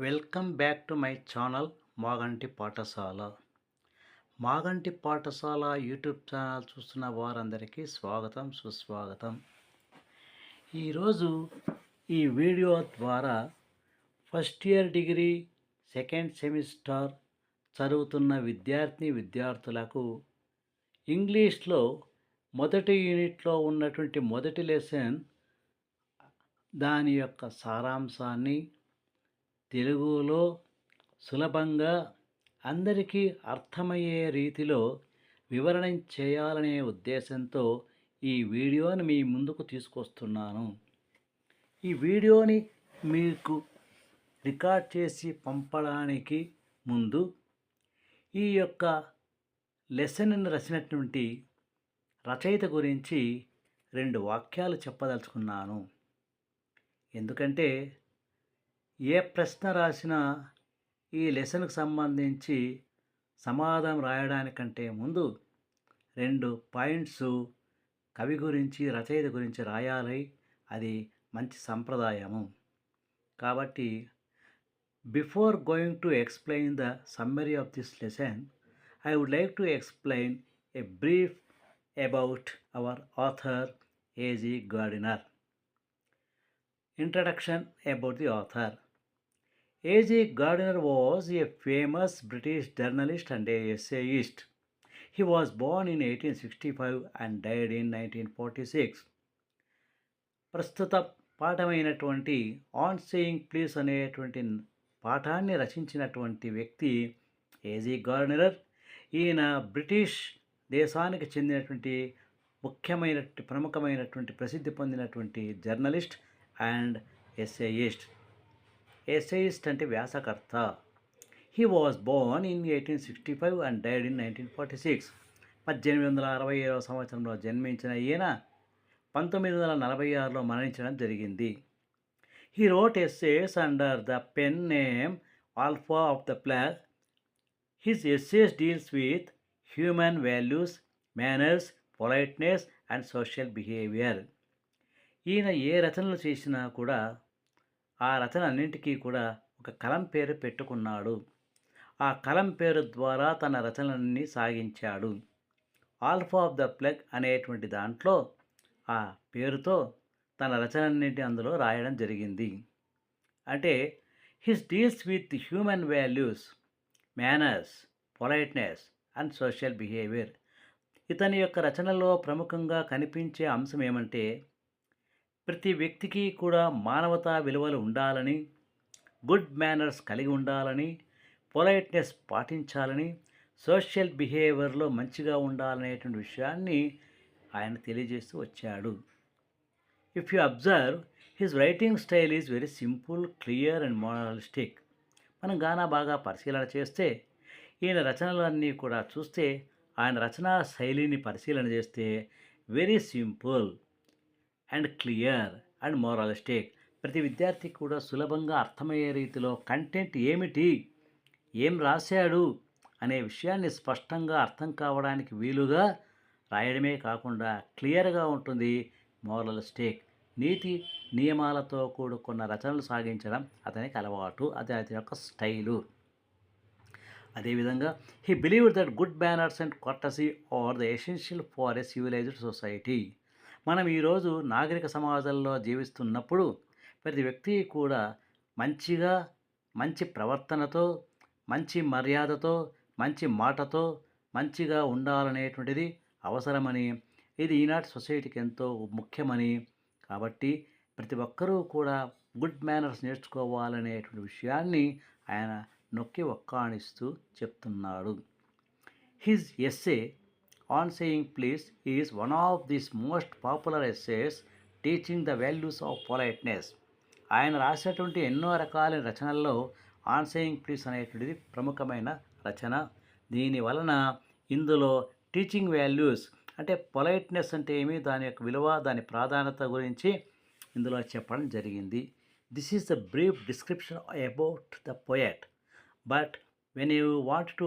Welcome back to my channel Maganti పాఠశాల. మాగంటి పాఠశాల YouTube channel చూస్తున్న వారందరికీ స్వాగతం, సుస్వాగతం. ఈరోజు ఈ వీడియో ద్వారా first year degree second semester చదువుతున్న విద్యార్థులకు ఇంగ్లీష్లో మొదటి యూనిట్లో ఉన్నటువంటి మొదటి లెసన్ దాని యొక్క సారాంశాన్ని తెలుగులో సులభంగా అందరికీ అర్థమయ్యే రీతిలో వివరణ చేయాలనే ఉద్దేశంతో ఈ వీడియోని మీ ముందుకు తీసుకొస్తున్నాను. ఈ వీడియోని మీకు రికార్డ్ చేసి పంపడానికి ముందు ఈ యొక్క లెసన్ని రాసినటువంటి రచయిత గురించి 2 వాక్యాలు చెప్పదలుచుకున్నాను. ఎందుకంటే ఏ ప్రశ్న రాసినా ఈ లెసన్కి సంబంధించి సమాధానం రాయడానికంటే ముందు 2 పాయింట్స్ కవి గురించి, రచయిత గురించి రాయాలి. అది మంచి సంప్రదాయము. కాబట్టి before going to explain the summary of this lesson, I would like to explain a brief about our author A.G. Gardiner. Introduction about the author. A.G. Gardiner was a famous British journalist and a essayist. He was born in 1865 and died in 1946. ప్రస్తుత పాఠమైనటువంటి on saying please అనేటువంటి పాఠాన్ని రచించినటువంటి వ్యక్తి A.G. Gardiner. ఈయన British దేశానికి చెందినటువంటి ప్రముఖమైనటువంటి ప్రసిద్ధి పొందినటువంటి జర్నలిస్ట్ అండ్ ఎస్సేయిస్ట్. ఎస్సేయిస్ట్ అంటే వ్యాసకర్త. He was born in 1865 and died in 1946. 1867 సంవత్సరంలో జన్మించిన ఈయన 1946లో మరణించడం జరిగింది. He wrote essays under the pen name alpha of the plough. His essays deals with human values, manners, politeness and social behaviour. ఈయన ఏ రచనలు చేసినా కూడా ఆ రచన అన్నింటికీ కూడా ఒక కలం పేరు పెట్టుకున్నాడు. ఆ కలం పేరు ద్వారా తన రచనలన్నీ సాగించాడు. ఆల్ఫా ఆఫ్ ద ప్లగ్ అనేటువంటి దాంట్లో ఆ పేరుతో తన రచనలన్నింటి అందులో రాయడం జరిగింది. అంటే his deals with human values, manners, politeness and social behaviour. ఇతని యొక్క రచనలో ప్రముఖంగా కనిపించే అంశం ఏమంటే ప్రతి వ్యక్తికి కూడా మానవతా విలువలు ఉండాలని, గుడ్ మేనర్స్ కలిగి ఉండాలని, పొలైట్నెస్ పాటించాలని, సోషల్ బిహేవియర్లో మంచిగా ఉండాలనేటువంటి విషయాన్ని ఆయన తెలియజేస్తూ వచ్చాడు. If you observe his writing style is very simple, clear and moralistic. మనం బాగా పరిశీలన చేస్తే ఈయన రచనలన్నీ కూడా చూస్తే ఆయన రచనా శైలిని పరిశీలన చేస్తే very simple and clear and moralistic. ప్రతి విద్యార్థికి కూడా సులభంగా అర్థమయ్యే రీతిలో కంటెంట్ ఏమిటి, ఏం రాశాడు అనే విషయాన్ని స్పష్టంగా అర్థం కావడానికి వీలుగా రాయడమే కాకుండా క్లియర్గా ఉంటుంది. మోరలిస్టిక్, నీతి నియమాలతో కూడుకున్న రచనలు సాగించడం అతనికి అలవాటు. అది అతని యొక్క స్టైలు. అదేవిధంగా he believed that good manners and courtesy are the essential for a civilised society. మనం ఈరోజు నాగరిక సమాజంలో జీవిస్తున్నప్పుడు ప్రతి వ్యక్తి కూడా మంచిగా, మంచి ప్రవర్తనతో, మంచి మర్యాదతో, మంచి మాటతో మంచిగా ఉండాలనేటువంటిది అవసరమని, ఇది ఈనాటి సొసైటీకి ఎంతో ముఖ్యమని, కాబట్టి ప్రతి ఒక్కరూ కూడా గుడ్ మేనర్స్ నేర్చుకోవాలనేటువంటి విషయాన్ని ఆయన నొక్కి ఒక్కాణిస్తూ చెప్తున్నాడు. His essay on saying please is one of this most popular essays teaching the values of politeness. ఆయన రాసేటువంటి ఎన్నో రకాల రచనల్లో ఆన్ సేయింగ్ ప్లీజ్ అనేటువంటిది ప్రముఖమైన రచన. దీని వలన ఇందులో టీచింగ్ వాల్యూస్ అంటే పొలైట్నెస్ అంటే ఏమి, దాని యొక్క విలువ, దాని ప్రాధాన్యత గురించి ఇందులో చెప్పడం జరిగింది. This is the brief description about the poet. But when you want to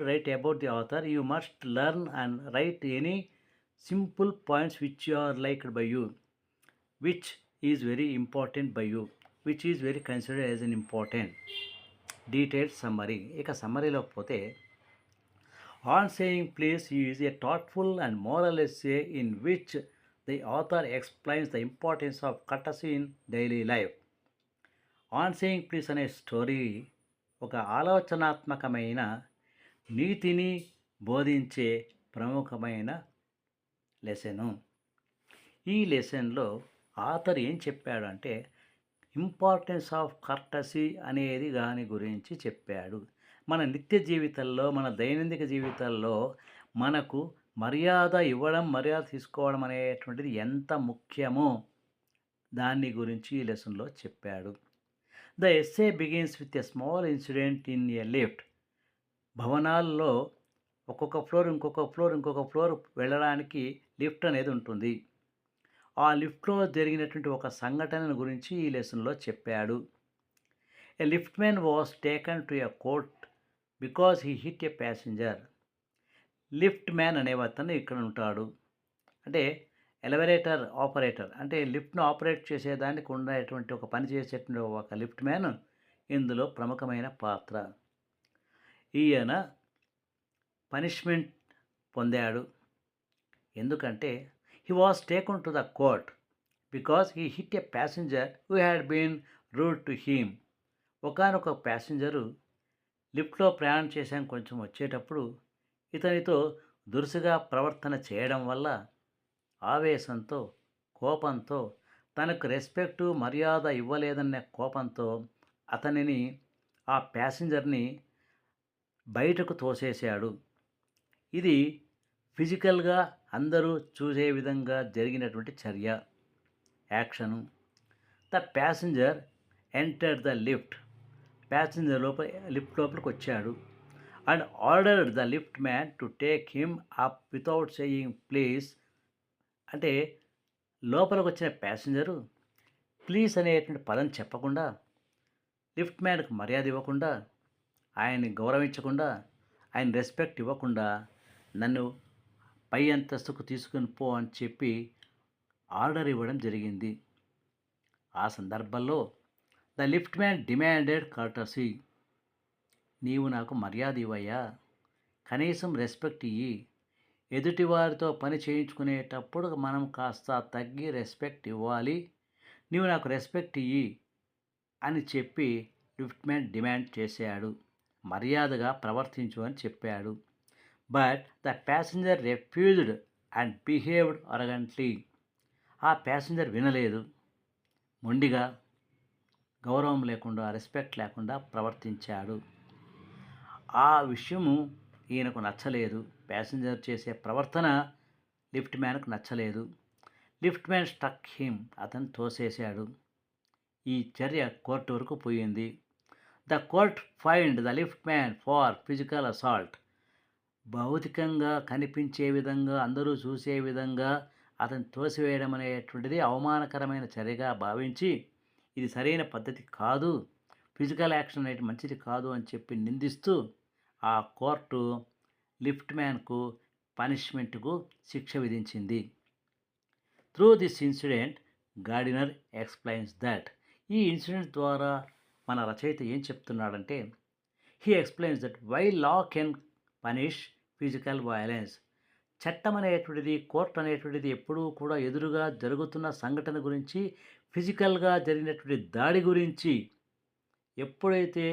write about the author, you must learn and write any simple points which are liked by you, which is very important by you. Which is very considered as an important detailed summary. ఇక సమ్మరీలోకి పోతే, on saying please is a thoughtful and moral essay in which the author explains the importance of courtesy in daily life. On saying please అనే story ఒక ఆలోచనాత్మకమైన నీతిని బోధించే ప్రముఖమైన lesson. ఈ లెసన్లో ఆథర్ ఏం చెప్పాడు అంటే, ఇంపార్టెన్స్ ఆఫ్ కర్టసీ అనేది దాని గురించి చెప్పాడు. మన నిత్య జీవితంలో, మన దైనందిక జీవితాల్లో మనకు మర్యాద ఇవ్వడం, మర్యాద తీసుకోవడం అనేటువంటిది ఎంత ముఖ్యమో దాని గురించి ఈ లెసన్లో చెప్పాడు. The essay begins with a small incident in a lift. భవనాల్లో ఒక్కొక్క ఫ్లోర్ వెళ్ళడానికి లిఫ్ట్ అనేది ఉంటుంది. ఆ లిఫ్ట్లో జరిగినటువంటి ఒక సంఘటనను గురించి ఈ లెసన్లో చెప్పాడు. A lift man was taken to a court because he hit a passenger. Lift man అనే అతను ఇక్కడ ఉంటాడు. అంటే ఎలివేటర్ ఆపరేటర్, అంటే లిఫ్ట్ను ఆపరేట్ చేసేదానికి ఉండేటువంటి ఒక పని చేసేటువంటి ఒక లిఫ్ట్ మ్యాన్ ఇందులో ప్రముఖమైన పాత్ర. ఈయన పనిష్మెంట్ పొందాడు. ఎందుకంటే he was taken to the court because he hit a passenger who had been rude to him. ఒకానొక ప్యాసింజరు లిఫ్ట్లో ప్రయాణం చేశాం కొంచెం వచ్చేటప్పుడు ఇతనితో దురుసుగా ప్రవర్తన చేయడం వల్ల ఆవేశంతో, కోపంతో, తనకు రెస్పెక్టు మర్యాద ఇవ్వలేదన్న కోపంతో అతనిని, ఆ ప్యాసింజర్ని బయటకు తోసేశాడు. ఇది ఫిజికల్గా అందరూ చూసే విధంగా జరిగినటువంటి చర్య, action. The passenger entered the lift. Passenger lift లోపలికి వచ్చాడు. And ordered the lift man to take him up without saying please. అంటే లోపలికి వచ్చిన ప్యాసింజరు ప్లీజ్ అనేటువంటి పదం చెప్పకుండా, లిఫ్ట్ మ్యాన్కి మర్యాద ఇవ్వకుండా, ఆయన్ని గౌరవించకుండా, ఆయన రెస్పెక్ట్ ఇవ్వకుండా, నన్ను పై అంతస్తుకు తీసుకుని పో అని చెప్పి ఆర్డర్ ఇవ్వడం జరిగింది. ఆ సందర్భంలో the lift man demanded courtesy. నీవు నాకు మర్యాద ఇవ్వయ్యా, కనీసం రెస్పెక్ట్ ఇయ్యి. ఎదుటివారితో పని చేయించుకునేటప్పుడు మనం కాస్త తగ్గి రెస్పెక్ట్ ఇవ్వాలి. నీవు నాకు రెస్పెక్ట్ ఇయ్యి అని చెప్పి లిఫ్ట్ మ్యాన్ డిమాండ్ చేశాడు. మర్యాదగా ప్రవర్తించు అని చెప్పాడు. But the passenger refused and behaved arrogantly. ఆ ప్యాసింజర్ వినలేదు. మొండిగా, గౌరవం లేకుండా, రెస్పెక్ట్ లేకుండా ప్రవర్తించాడు. ఆ విషయము ఈయనకు నచ్చలేదు. ప్యాసింజర్ చేసే ప్రవర్తన లిఫ్ట్ మ్యాన్కు నచ్చలేదు. Lift man struck him. అతను తోసేశాడు. ఈ చర్య కోర్టు వరకు పోయింది. The court fined the lift man for physical assault. భౌతికంగా కనిపించే విధంగా, అందరూ చూసే విధంగా అతను తోసివేయడం అనేటువంటిది అవమానకరమైన చర్యగా భావించి, ఇది సరైన పద్ధతి కాదు, ఫిజికల్ యాక్షన్ అనేది మంచిది కాదు అని చెప్పి నిందిస్తూ ఆ కోర్టు లిఫ్ట్ మ్యాన్కు పనిష్మెంట్కు శిక్ష విధించింది. Through this incident Gardiner explains that. ఈ ఇన్సిడెంట్ ద్వారా మన రచయిత ఏం చెప్తున్నాడంటే, he explains that why law can punish physical violence. చట్టం అనేటువంటిది, కోర్టు అనేటువంటిది ఎప్పుడూ కూడా ఎదురుగా జరుగుతున్న సంఘటన గురించి, ఫిజికల్గా జరిగినటువంటి దాడి గురించి ఎప్పుడైతే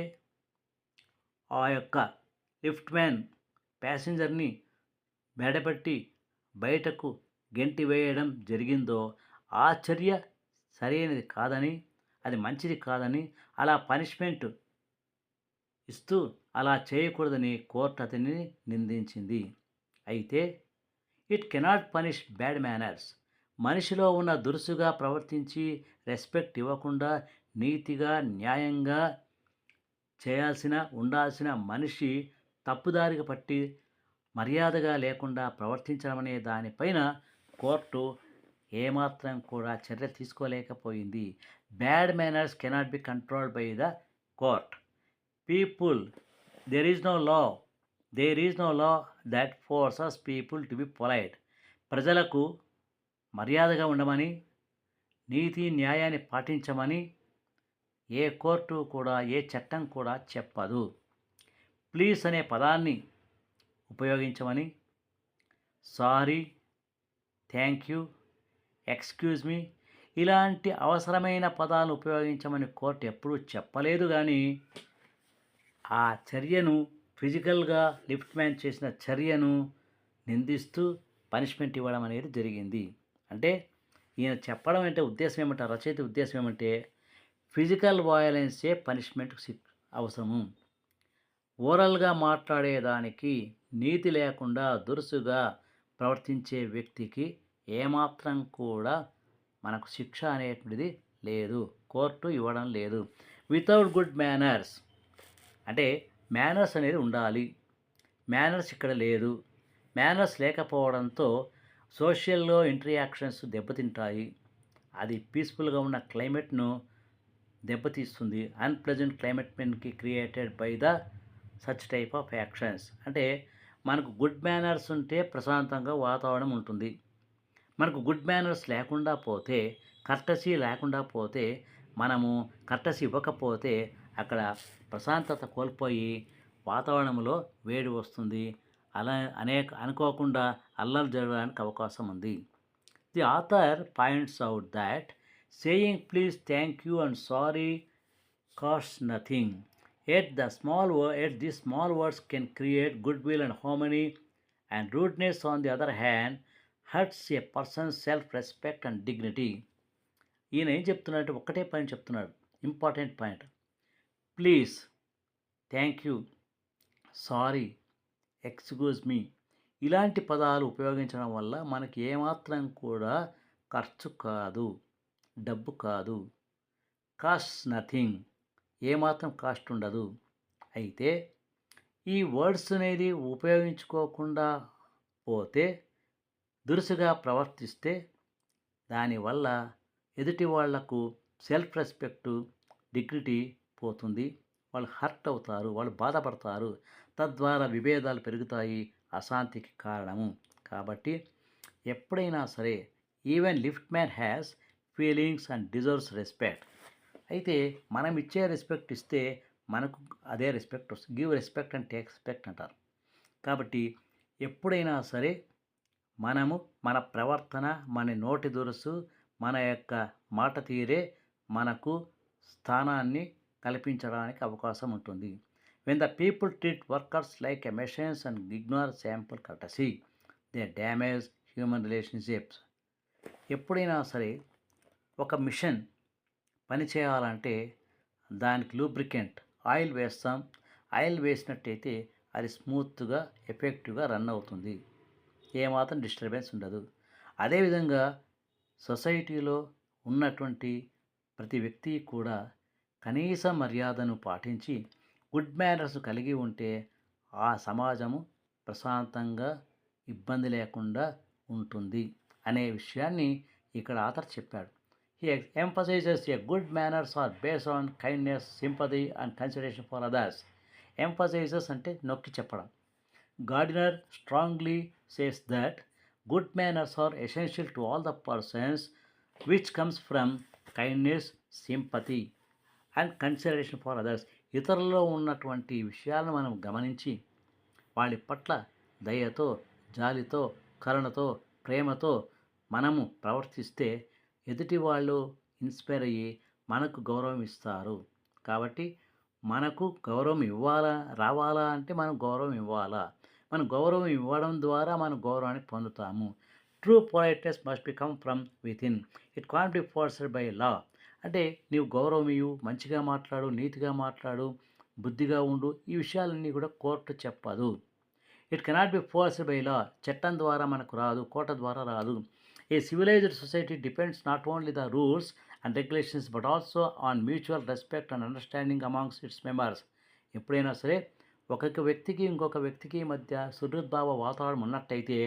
ఆ యొక్క లిఫ్ట్ మ్యాన్ ప్యాసింజర్ని మెడపట్టి బయటకు గెంటి వేయడం జరిగిందో ఆ చర్య సరైనది కాదని, అది మంచిది కాదని, అలా పనిష్మెంట్ ఇస్తూ అలా చేయకూడదని కోర్టు అతన్ని నిందించింది. అయితే it cannot punish bad manners. మనిషిలో ఉన్న దురుసుగా ప్రవర్తించి రెస్పెక్ట్ ఇవ్వకుండా, నీతిగా, న్యాయంగా ఉండాల్సిన మనిషి తప్పుదారికి పట్టి మర్యాదగా లేకుండా ప్రవర్తించడం అనే దానిపైన కోర్టు ఏమాత్రం కూడా చర్య తీసుకోలేకపోయింది. Bad manners cannot be controlled by the court. People, there is no law that forces people to be polite. ప్రజలకు మర్యాదగా ఉండమని, నీతి న్యాయాన్ని పాటించమని ఏ కోర్టు కూడా ఏ చట్టం కూడా చెప్పదు. ప్లీజ్ అనే పదాన్ని ఉపయోగించమని, sorry, thank you, excuse me ఇలాంటి అవసరమైన పదాలు ఉపయోగించమని కోర్టు ఎప్పుడూ చెప్పలేదు. కానీ ఆ చర్యను ఫిజికల్గా లిఫ్ట్ మ్యాన్ చేసిన చర్యను నిందిస్తూ పనిష్మెంట్ ఇవ్వడం అనేది జరిగింది. అంటే ఈయన చెప్పడం అంటే ఉద్దేశం ఏమంటే, రచయిత ఉద్దేశం ఏమంటే ఫిజికల్ వయలెన్సే పనిష్మెంట్ అవసరము. ఓరల్గా మాట్లాడేదానికి నీతి లేకుండా దురుసుగా ప్రవర్తించే వ్యక్తికి ఏమాత్రం కూడా మనకు శిక్ష అనేటువంటిది లేదు, కోర్టు ఇవ్వడం లేదు. వితౌట్ గుడ్ మేనర్స్ అంటే మేనర్స్ అనేది ఉండాలి. మేనర్స్ ఇక్కడ లేదు. మేనర్స్ లేకపోవడంతో సోషల్లో ఇంటరాక్షన్స్ దెబ్బతింటాయి. అది పీస్ఫుల్గా ఉన్న క్లైమేట్ను దెబ్బతీస్తుంది. అన్ప్లెజెంట్ క్లైమేట్ మెన్కి created by the such type of actions. అంటే మనకు గుడ్ మేనర్స్ ఉంటే ప్రశాంతంగా వాతావరణం ఉంటుంది. మనకు గుడ్ మేనర్స్ లేకుండా పోతే, కర్టసీ లేకుండా పోతే, మనము కర్టసీ ఇవ్వకపోతే అక్కడ ప్రశాంతత కోల్పోయి వాతావరణంలో వేడి వస్తుంది. అలా అనుకోకుండా అల్లరి జరగడానికి అవకాశం ఉంది. The author points out that saying please, thank you and sorry costs nothing. Yet these small words can create goodwill and harmony, and rudeness on the other hand hurts a person's self-respect and dignity. ఈయన ఏం చెప్తున్నాడంటే ఒక్కటే point చెప్తున్నాడు, important point. Please, thank you, sorry, excuse me ఇలాంటి పదాలు ఉపయోగించడం వల్ల మనకి ఏమాత్రం కూడా ఖర్చు కాదు, డబ్బు కాదు. కాస్ట్ నథింగ్, ఏమాత్రం కాస్ట్ ఉండదు. అయితే ఈ వర్డ్స్ అనేది ఉపయోగించుకోకుండా పోతే, దురుసుగా ప్రవర్తిస్తే దానివల్ల ఎదుటి వాళ్లకు సెల్ఫ్ రెస్పెక్టు, డిగ్నిటీ పోతుంది. వాళ్ళు హర్ట్ అవుతారు, వాళ్ళు బాధపడతారు. తద్వారా విభేదాలు పెరుగుతాయి, అశాంతికి కారణము. కాబట్టి ఎప్పుడైనా సరే even lift man has feelings and deserves respect. అయితే మనం ఇచ్చే రెస్పెక్ట్ ఇస్తే మనకు అదే రెస్పెక్ట్ వస్తుంది. Give respect and take respect అంటారు. కాబట్టి ఎప్పుడైనా సరే మనము మన ప్రవర్తన, మన నోటి దురుసు, మన యొక్క మాట తీరే మనకు స్థానాన్ని కల్పించడానికి అవకాశం ఉంటుంది. When the people treat workers like a machines and ignore sample courtesy, they damage human relationships. ఎప్పుడైనా సరే ఒక మిషన్ పని చేయాలంటే దానికి లూబ్రికెంట్ ఆయిల్ వేస్తాం. ఆయిల్ వేసినట్టయితే అది స్మూత్గా ఎఫెక్టివ్గా రన్ అవుతుంది, ఏమాత్రం డిస్టర్బెన్స్ ఉండదు. అదేవిధంగా సొసైటీలో ఉన్నటువంటి ప్రతి వ్యక్తి కూడా కనీస మర్యాదను పాటించి గుడ్ మేనర్స్ కలిగి ఉంటే ఆ సమాజము ప్రశాంతంగా ఇబ్బంది లేకుండా ఉంటుంది అనే విషయాన్ని ఇక్కడ ఆథర్ చెప్పాడు. He emphasizes a good manners are based on kindness, sympathy and consideration for others. Emphasizes అంటే నొక్కి చెప్పడం. Gardiner strongly says that good manners are essential to all the persons, which comes from kindness, sympathy and consideration for others. ఇతరులలో ఉన్నటువంటి విషయాలను మనం గమనించి వాళ్ళ పట్ల దయతో, జాలితో, కరుణతో, ప్రేమతో మనము ప్రవర్తిస్తే ఎదుటి వాళ్ళు ఇన్స్పైర్ అయ్యి మనకు గౌరవం ఇస్తారు. కాబట్టి మనకు గౌరవం రావాలా అంటే మనం గౌరవం ఇవ్వాలా. మనం గౌరవం ఇవ్వడం ద్వారా మనం గౌరవాన్ని పొందుతాము. True politeness must become from within, it can't be forced by law. అంటే నీవు గౌరవం ఇవ్వు, మంచిగా మాట్లాడు, నీతిగా మాట్లాడు, బుద్ధిగా ఉండు, ఈ విషయాలన్నీ కూడా కోర్టు చెప్పదు. It cannot be forced by law, చట్టం ద్వారా మనకు రాదు, కోట ద్వారా రాదు. A civilized society depends not only the rules and regulations but also on mutual respect and understanding amongst its members. ఎప్పుడైనా సరే ఒక్కొక్క వ్యక్తికి ఇంకొక వ్యక్తికి మధ్య సుహృద్భావ వాతావరణం ఉన్నట్టయితే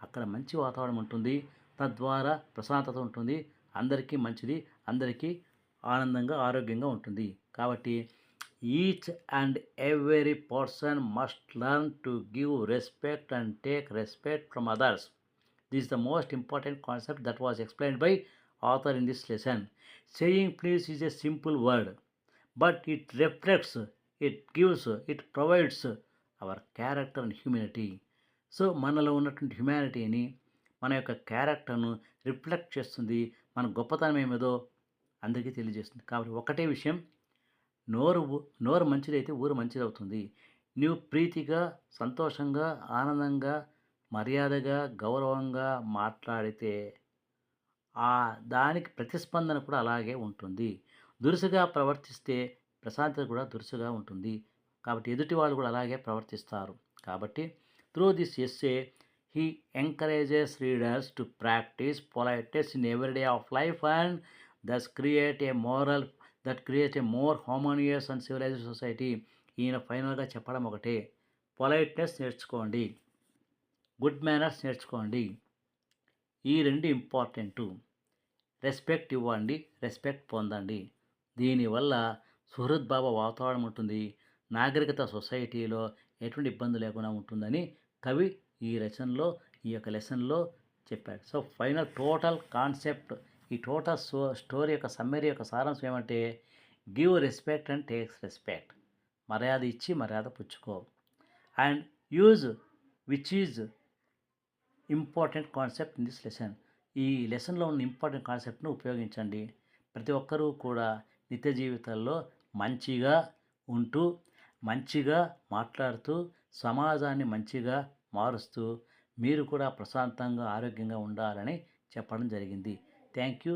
అక్కడ మంచి వాతావరణం ఉంటుంది. తద్వారా ప్రశాంతత ఉంటుంది, అందరికీ మంచిది, అందరికీ ఆనందంగా ఆరోగ్యంగా ఉంటుంది. కాబట్టి each and every person must learn to give respect and take respect from others. This is the most important concept that was explained by author in this lesson. Saying please is a simple word, but it reflects, it gives, it provides our character and humanity. So మనలో ఉన్నటువంటి హ్యుమానిటీని, మన యొక్క క్యారెక్టర్ను reflect చేస్తుంది. మన గొప్పతనం ఏమిదో అందరికీ తెలియజేస్తుంది. కాబట్టి ఒకటే విషయం, నోరు మంచిదైతే ఊరు మంచిదవుతుంది. నీవు ప్రీతిగా, సంతోషంగా, ఆనందంగా, మర్యాదగా, గౌరవంగా మాట్లాడితే దానికి ప్రతిస్పందన కూడా అలాగే ఉంటుంది. దురుసుగా ప్రవర్తిస్తే ప్రశాంతత కూడా దురుసుగా ఉంటుంది. కాబట్టి ఎదుటి వాళ్ళు కూడా అలాగే ప్రవర్తిస్తారు. కాబట్టి through this essay he encourages readers to practise politeness in every day of life and thus create a moral that create a more harmonious and civilised society. ఈయన ఫైనల్గా చెప్పడం ఒకటే, పొలైట్నెస్ నేర్చుకోండి, గుడ్ మేనర్స్ నేర్చుకోండి. ఈ రెండు ఇంపార్టెంటు. రెస్పెక్ట్ ఇవ్వండి, respect పొందండి. దీనివల్ల సుహృద్భావ వాతావరణం ఉంటుంది. నాగరికత సొసైటీలో ఎటువంటి ఇబ్బంది లేకుండా ఉంటుందని కవి ఈ యొక్క లెసన్లో చెప్పాడు. సో ఫైనల్ టోటల్ కాన్సెప్ట్, ఈ టోటల్ స్టోరీ యొక్క సమ్మరీ యొక్క సారాంశం ఏమంటే, give respect and takes respect. మర్యాద ఇచ్చి మర్యాద పుచ్చుకో. And use which is important concept in this lesson. ఈ లెసన్లో ఉన్న ఇంపార్టెంట్ కాన్సెప్ట్ను ఉపయోగించండి. ప్రతి ఒక్కరూ కూడా నిత్య జీవితాల్లో మంచిగా ఉంటూ, మంచిగా మాట్లాడుతూ, సమాజాన్ని మంచిగా మారుస్తూ, మీరు కూడా ప్రశాంతంగా, ఆరోగ్యంగా ఉండాలని చెప్పడం జరిగింది. Thank you.